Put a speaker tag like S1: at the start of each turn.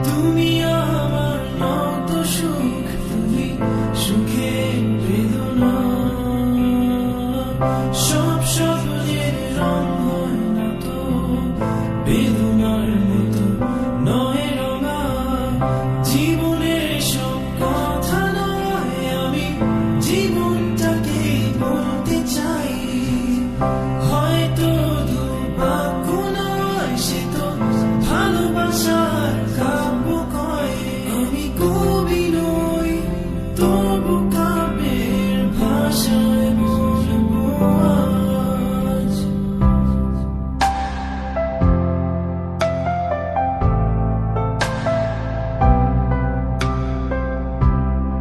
S1: তুমি আমার নত সুখ, তুমি সুখের বেদনা, সব স্বপ্নের রং হয় না তো বেদনার মতো নয় রঙা। জীবনের সব কথা নয়, আমি জীবনটাকে বলতে চাই। হয়তো দুর্ভাগ্য নয়, সে তো ভালোবাসার কাব্য কয়। আমি কবি নই তো